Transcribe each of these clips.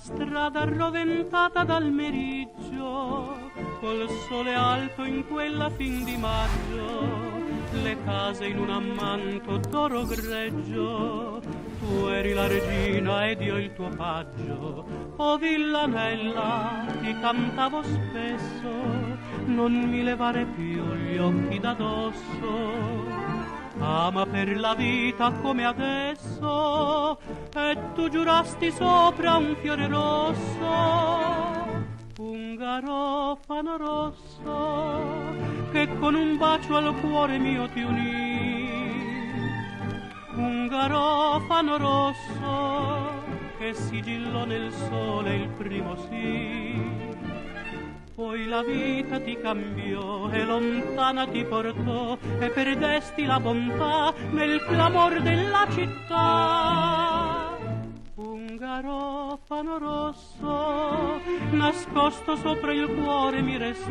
strada roventata dal meriggio, col sole alto in quella fin di maggio, le case in un ammanto d'oro greggio. Tu eri la regina ed io il tuo paggio, o villanella, ti cantavo spesso, non mi levare più gli occhi da dosso. Ama per la vita come adesso, e tu giurasti sopra un fiore rosso, un garofano rosso, che con un bacio al cuore mio ti unì. Un garofano rosso, che sigillò nel sole il primo sì. Poi la vita ti cambiò e lontana ti portò, e perdesti la bontà nel clamor della città. Un garofano rosso nascosto sopra il cuore mi restò.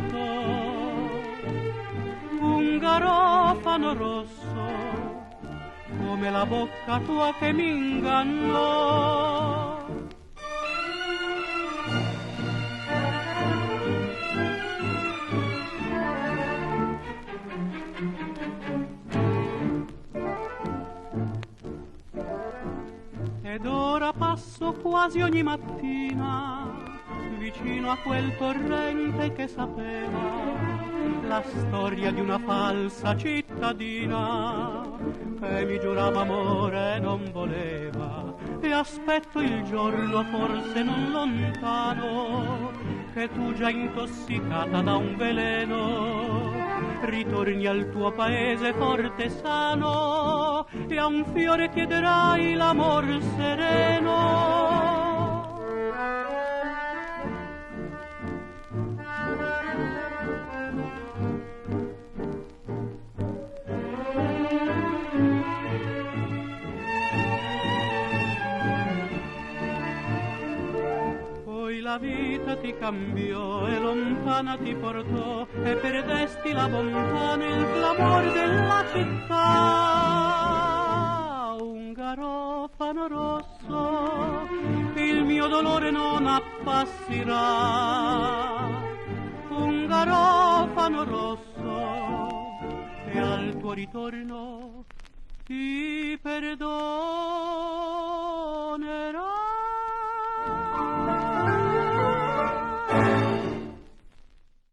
Un garofano rosso come la bocca tua che mi ingannò. Ed ora passo quasi ogni mattina vicino a quel torrente che sapeva la storia di una falsa cittadina che mi giurava amore e non voleva, e aspetto il giorno forse non lontano che tu già intossicata da un veleno ritorni al tuo paese forte e sano, e a un fiore chiederai l'amor sereno. La vita ti cambiò e lontana ti portò, e perdesti la bontà nel clamor della città. Un garofano rosso il mio dolore non appassirà. Un garofano rosso che al tuo ritorno ti perdonerà.